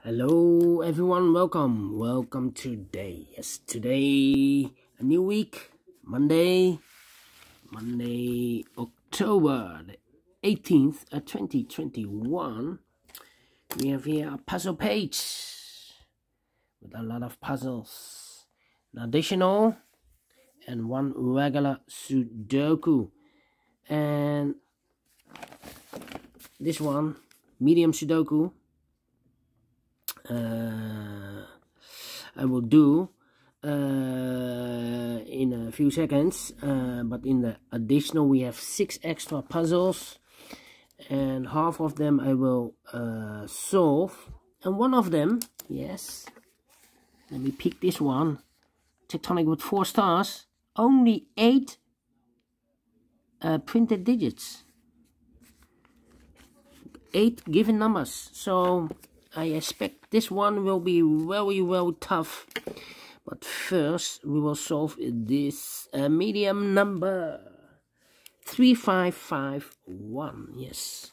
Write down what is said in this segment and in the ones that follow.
Hello everyone, welcome today. Yes, today a new week, Monday October the 18th 2021. We have here a puzzle page with a lot of puzzles, an additional and one regular Sudoku, and this one medium Sudoku I will do in a few seconds, but in the additional we have 6 extra puzzles, and half of them I will solve, and one of them, yes, let me pick this one, tectonic with 4 stars, only 8 printed digits, 8 given numbers, so I expect this one will be very tough. But first we will solve this medium number 3551. Yes,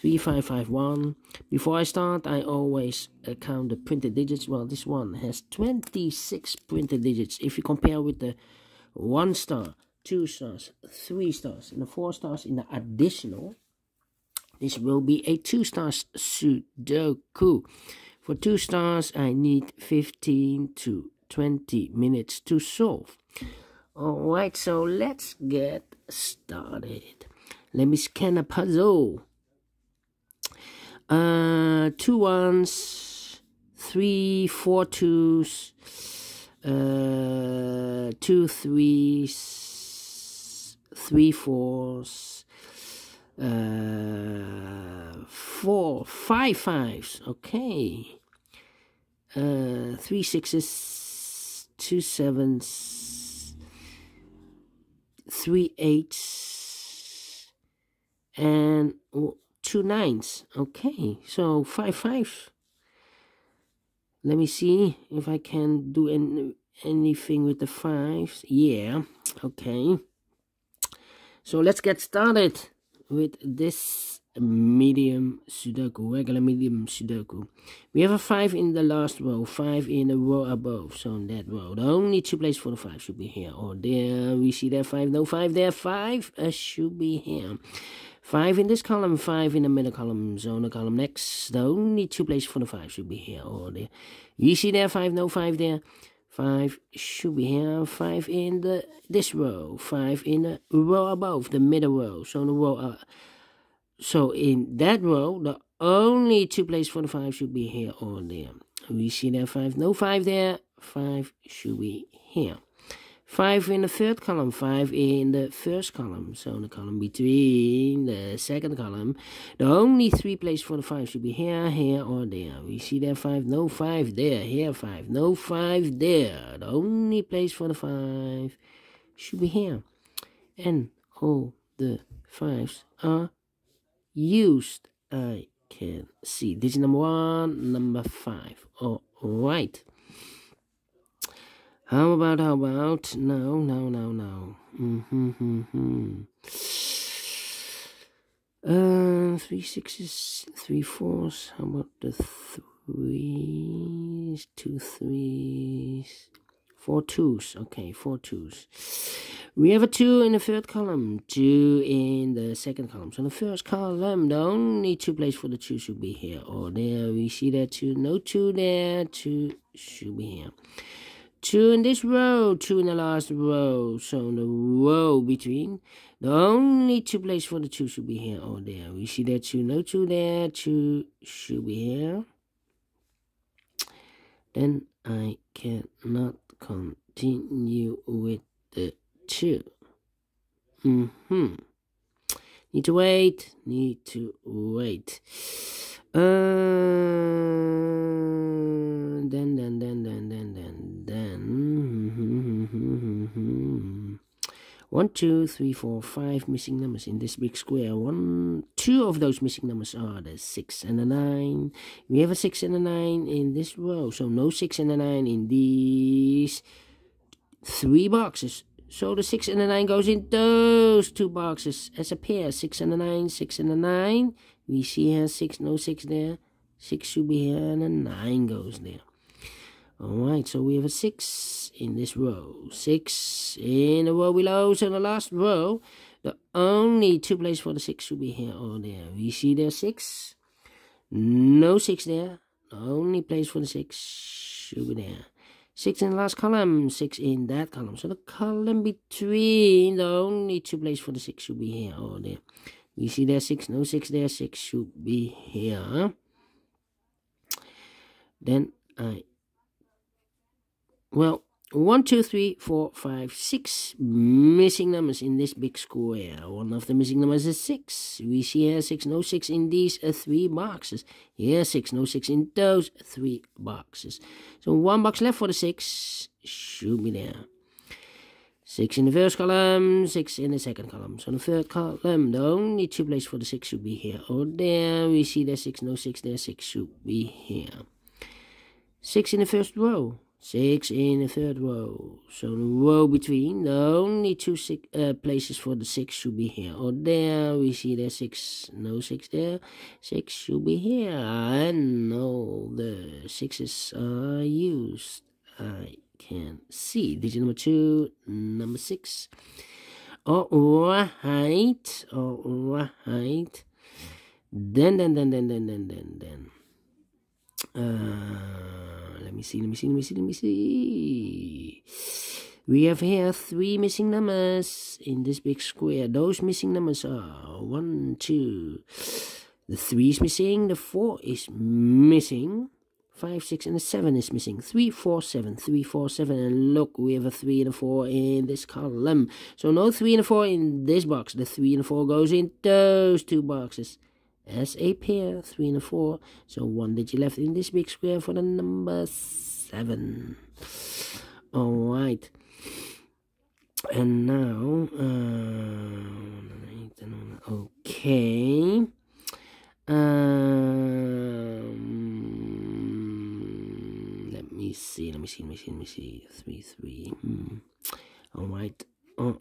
3551. Before I start, I always count the printed digits. Well, this one has 26 printed digits. If you compare with the 1 star, 2 stars, 3 stars, and the 4 stars in the additional, this will be a 2 stars Sudoku. For 2 stars, I need 15 to 20 minutes to solve. Alright, so let's get started. Let me scan a puzzle. 2 1s, 3 4 2s, 2 3s, 3 4s, 4 5 5s, okay, 3 6s, 2 7s, 3 8s, and 2 9s. Okay, so 5 5. Let me see if I can do anything with the 5s. Yeah, okay, so let's get started with this medium Sudoku, regular medium Sudoku. We have a 5 in the last row, 5 in the row above, so in that row, the only 2 places for the 5 should be here or there. We see there 5, no 5 there, 5 should be here. 5 in this column, 5 in the middle column, so in the column next, the only 2 places for the 5 should be here or there. You see there 5, no 5 there, 5 should be here, 5 in this row, 5 in the row above, the middle row, so in the row so in that row, the only 2 places for the 5 should be here or there. We see there 5, no 5 there, 5 should be here. 5 in the third column, 5 in the first column, so in the column between the second column, the only 3 places for the 5 should be here, here, or there. We see there 5, no 5 there, here 5, no 5 there. The only place for the 5 should be here. And all the 5s are used. I can see. This is number 1, number 5. All right. How about no. 3 6s, 3 4s. How about the 3s, 2 3s, 4 2s. Okay, 4 2s. We have a 2 in the third column, 2 in the second column. So in the first column, the only 2 places for the 2 should be here or there. We see there 2, no 2 there, 2 should be here. 2 in this row, 2 in the last row, so in the row between, the only 2 places for the 2 should be here or there. We see there 2, no 2 there, 2 should be here. Then I cannot continue with the 2. Need to wait. Then 1 2 3 4 5 missing numbers in this big square. 2 of those missing numbers are the 6 and the 9. We have a 6 and a 9 in this row, so no 6 and a 9 in these 3 boxes. So the 6 and the 9 goes in those 2 boxes as a pair. 6 and the 9, 6 and the 9. We see here 6, no 6 there. 6 should be here, and a 9 goes there. Alright, so we have a 6 in this row, 6 in the row below. So the last row, the only 2 places for the 6 should be here or there. We see there 6, no 6 there. The only place for the 6 should be there. 6 in the last column, 6 in that column. So the column between, the only 2 places for the 6 should be here or there. We see there 6, no 6 there, 6 should be here. Then well, 1, 2, 3, 4, 5, 6 missing numbers in this big square. One of the missing numbers is 6. We see here 6, no 6 in these 3 boxes. Here 6, no 6 in those 3 boxes. So 1 box left for the 6 should be there. 6 in the first column, 6 in the second column. So the third column, the only 2 places for the 6 should be here or there. We see there 6, no 6 there, 6 should be here. 6 in the first row, 6 in the third row. So the row between, the only 2 places for the 6 should be here or there. We see there 6, no 6 there, 6 should be here. And no, the 6s are used. I can see digit number 2, number 6. Alright, alright. Then. Let me see. We have here 3 missing numbers in this big square. Those missing numbers are 1, 2. The 3 is missing, the 4 is missing, 5, 6, and the 7 is missing. 3, 4, 7, 3, 4, 7. And look, we have a 3 and a 4 in this column. So no 3 and a 4 in this box. The 3 and a 4 goes in those 2 boxes as a pair, 3 and a 4. So 1 digit left in this big square for the number 7. Alright. And now, okay. Let me see. 3, 3. Alright. Alright.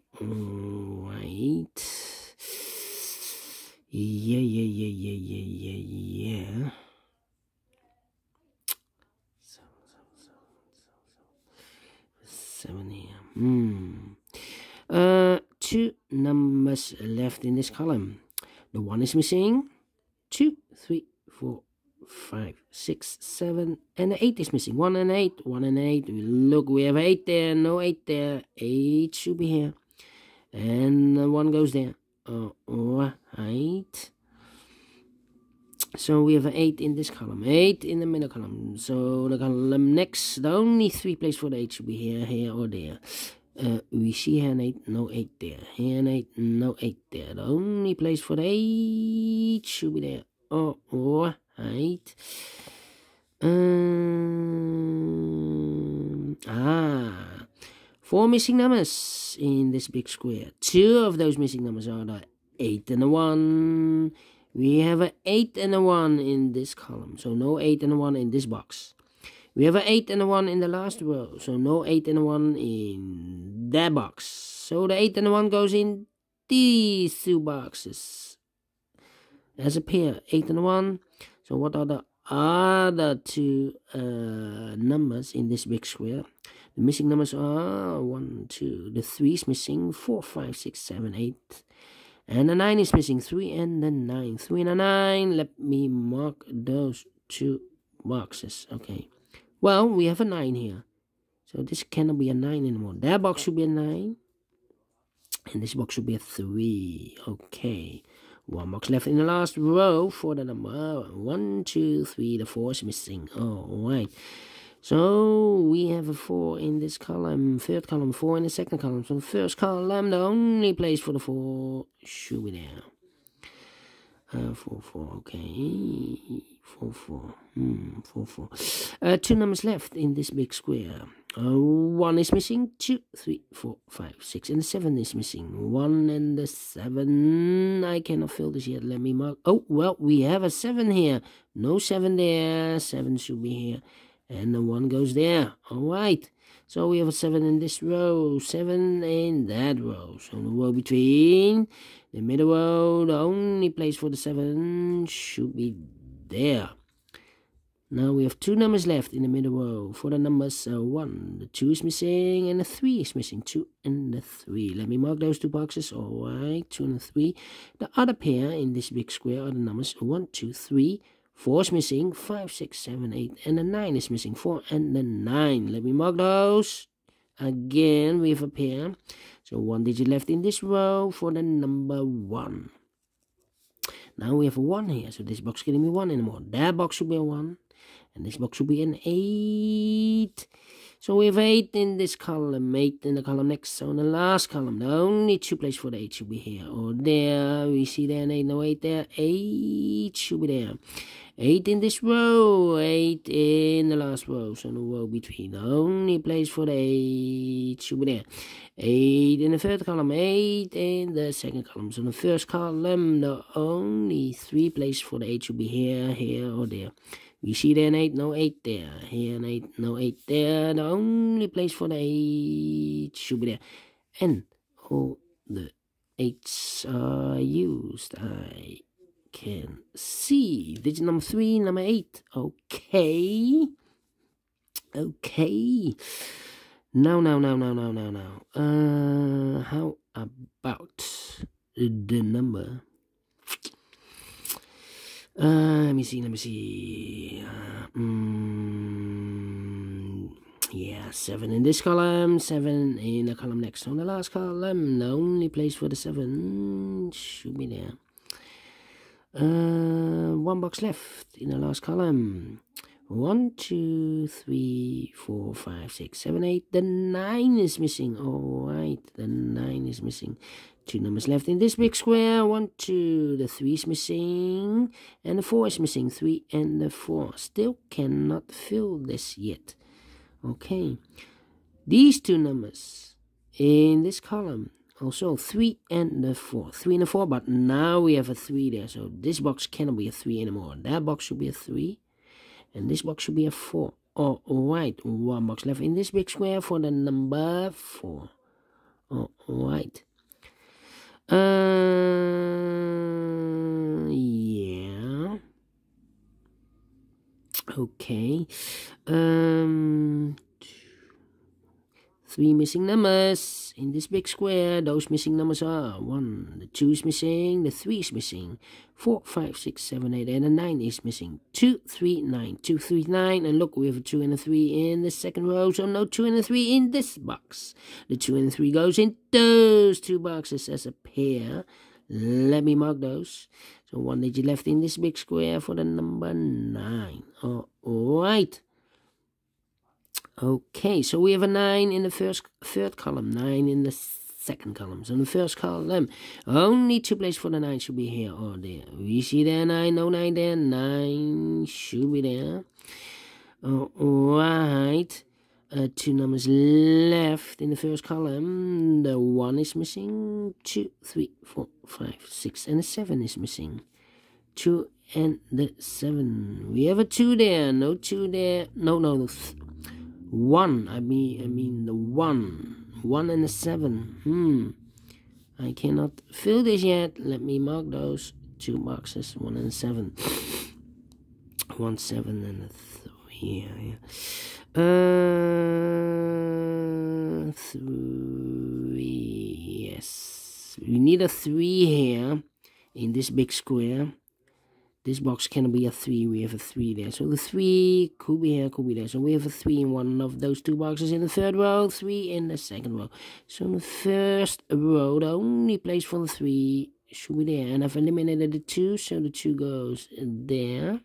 Yeah. So 7 here. 2 numbers left in this column. The 1 is missing. 2, 3, 4, 5, 6, 7, and the 8 is missing. 1 and 8. Look, we have 8 there, no 8 there. 8 should be here, and 1 goes there. Alright. So we have an 8 in this column, 8 in the middle column. So the column next, the only 3 places for the 8 should be here, or there. We see here an 8, no 8 there. Here an 8, no 8 there. The only place for the 8 should be there. Alright. 4 missing numbers in this big square. 2 of those missing numbers are the 8 and the 1. We have an 8 and a 1 in this column, so no 8 and a 1 in this box. We have an 8 and a 1 in the last row, so no 8 and a 1 in that box. So the 8 and the 1 goes in these 2 boxes as a pair, 8 and a 1. So what are the other 2 numbers in this big square? The missing numbers are 1, 2. The 3 is missing, 4, 5, 6, 7, 8. And the 9 is missing, 3 and the 9. 3 and a 9. Let me mark those 2 boxes. Okay. Well, we have a 9 here. So this cannot be a 9 anymore. That box should be a 9. And this box should be a 3. Okay. 1 box left in the last row for the number 1, 2, 3. The 4 is missing. Alright. So we have a 4 in this column, third column, 4 in the second column. So the first column, the only place for the 4 should be there. 4, 4, okay. 4, 4. 4, 4. 2 numbers left in this big square. 1 is missing, 2, 3, 4, 5, 6, and the 7 is missing. 1 and the 7. I cannot fill this yet. Let me mark. Oh, well, we have a 7 here. No 7 there. 7 should be here. And the 1 goes there. Alright. So we have a 7 in this row. 7 in that row. So the row between the middle row, the only place for the 7 should be there. Now we have 2 numbers left in the middle row. For the numbers 1, the 2 is missing, and the 3 is missing. 2 and the 3. Let me mark those 2 boxes. Alright, 2 and the 3. The other pair in this big square are the numbers 1, 2, 3. 4 is missing, 5, 6, 7, 8, and the 9 is missing. 4 and the 9. Let me mark those. Again, we have a pair. So 1 digit left in this row for the number 1. Now we have a 1 here, so this box can't be 1 anymore. That box should be a 1. And this box should be an 8. So we have 8 in this column, 8 in the column next. So in the last column, the only 2 places for the 8 should be here or there. We see there an 8, no 8 there. 8 should be there. 8 in this row, 8 in the last row. So no row between. The only place for the 8 should be there. 8 in the third column, 8 in the second column. So in the first column, the only 3 places for the 8 should be here, here, or there. We see there an 8, no 8 there. Here an 8, no 8 there. The only place for the 8 should be there. And all the 8s are used. I can see. Digit number 3, number 8. Okay. Okay. Now. How about the number? Let me see. Yeah, 7 in this column, 7 in the column next. On the last column, the only place for the 7 should be there. 1 box left in the last column. 1, 2, 3, 4, 5, 6, 7, 8. The 9 is missing. Alright, the 9 is missing. 2 numbers left in this big square. 1, 2, the 3 is missing. And the 4 is missing. 3 and the 4. Still cannot fill this yet. Okay. These 2 numbers in this column. Also 3 and the 4. 3 and the 4, but now we have a 3 there. So this box cannot be a 3 anymore. That box should be a 3. And this box should be a 4. Alright. 1 box left in this big square for the number 4. Alright. Yeah. Okay. 3 missing numbers in this big square. Those missing numbers are 1, the 2 is missing, the 3 is missing, 4, 5, 6, 7, 8, and the 9 is missing. 2, 3, 9, 2, 3, 9, and look, we have a 2 and a 3 in the second row, so no 2 and a 3 in this box. The 2 and the 3 goes in those 2 boxes as a pair. Let me mark those. So 1 digit left in this big square for the number 9. Alright. Okay, so we have a 9 in the third column, 9 in the second column. So in the first column, only 2 places for the 9 should be here or there. We see there 9, no 9 there, 9 should be there. Alright, 2 numbers left in the first column. The 1 is missing, 2, 3, 4, 5, 6, and the 7 is missing. 2 and the 7. We have a 2 there, no 2 there, no. 1, I mean the 1 and the 7. I cannot fill this yet. Let me mark those 2 boxes, 1 and 7. 1, 7 and a 3. 3, yes. We need a 3 here in this big square. This box cannot be a 3. We have a 3 there. So the 3 could be here, could be there. So we have a 3 in one of those 2 boxes in the third row, 3 in the second row. So in the first row, the only place for the 3 should be there. And I've eliminated the 2, so the 2 goes there.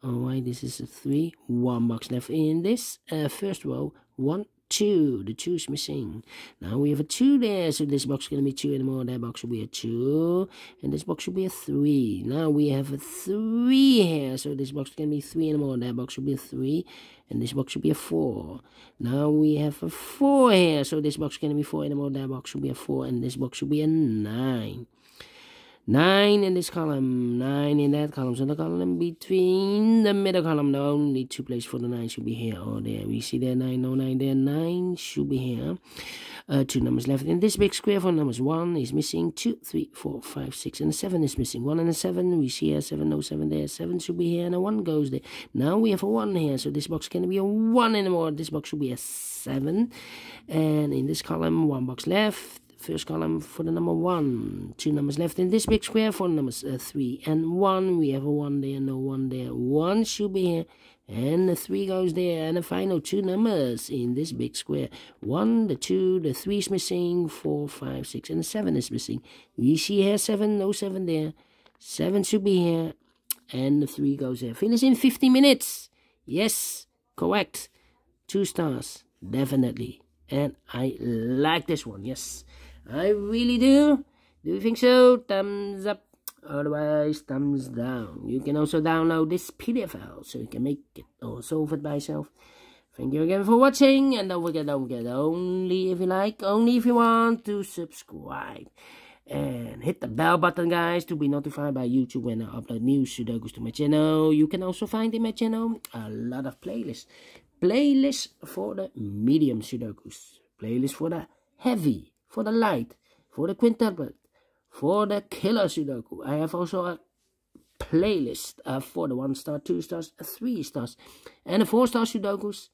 Alright, this is a 3. 1 box left in this first row. 1, 2. The 2 is missing. Now we have a 2 there, so this box is going to be 2 anymore. That box should be a 2. And this box should be a 3. Now we have a 3 here, so this box is going to be 3 anymore. That box should be a 3. And this box should be a 4. Now we have a 4 here, so this box is going to be 4 anymore. That box should be a 4. And this box should be a 9. 9 in this column, 9 in that column. So the column between the middle column, the only 2 places for the 9 should be here or there. We see there 9, no 9 there, 9 should be here. 2 numbers left in this big square. For numbers 1 is missing, 2, 3, 4, 5, 6, and 7 is missing. 1 and a 7, we see here 7, no 7 there, 7 should be here, and a 1 goes there. Now we have a 1 here, so this box can be a 1 anymore. This box should be a 7, and in this column, 1 box left. First column for the number 1. 2 numbers left in this big square. For numbers 3 and 1. We have a 1 there, no 1 there. 1 should be here. And the 3 goes there. And the final 2 numbers in this big square. 1, the 2, the 3 is missing. 4, 5, 6, and the 7 is missing. We see here 7, no 7 there. 7 should be here. And the 3 goes there. Finish in 50 minutes. Yes, correct. 2 stars. Definitely. And I like this one. Yes. I really do. Do you think so? Thumbs up. Otherwise, thumbs down. You can also download this PDF file so you can make it or solve it by yourself. Thank you again for watching. And don't forget, only if you like, only if you want to subscribe. And hit the bell button, guys, to be notified by YouTube when I upload new Sudokus to my channel. You can also find in my channel a lot of playlists. Playlists for the medium Sudokus. Playlists for the heavy. For the light, for the quintuplet, for the killer Sudoku. I have also a playlist for the 1 star, 2 stars, 3 stars, and the 4 star Sudokus.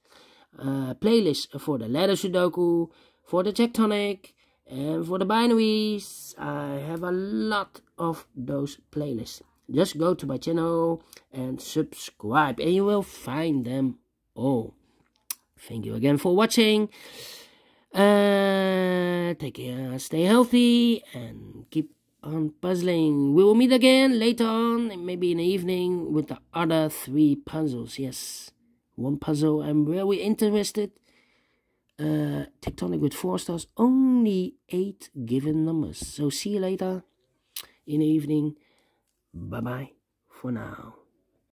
Playlist for the ladder Sudoku, for the tectonic, and for the binaries. I have a lot of those playlists. Just go to my channel and subscribe, and you will find them all. Thank you again for watching. Take care, stay healthy, and keep on puzzling. We will meet again later on, maybe in the evening, with the other 3 puzzles. Yes, 1 puzzle I'm very interested. Tectonic with 4 stars, only 8 given numbers. So see you later in the evening. Bye bye for now.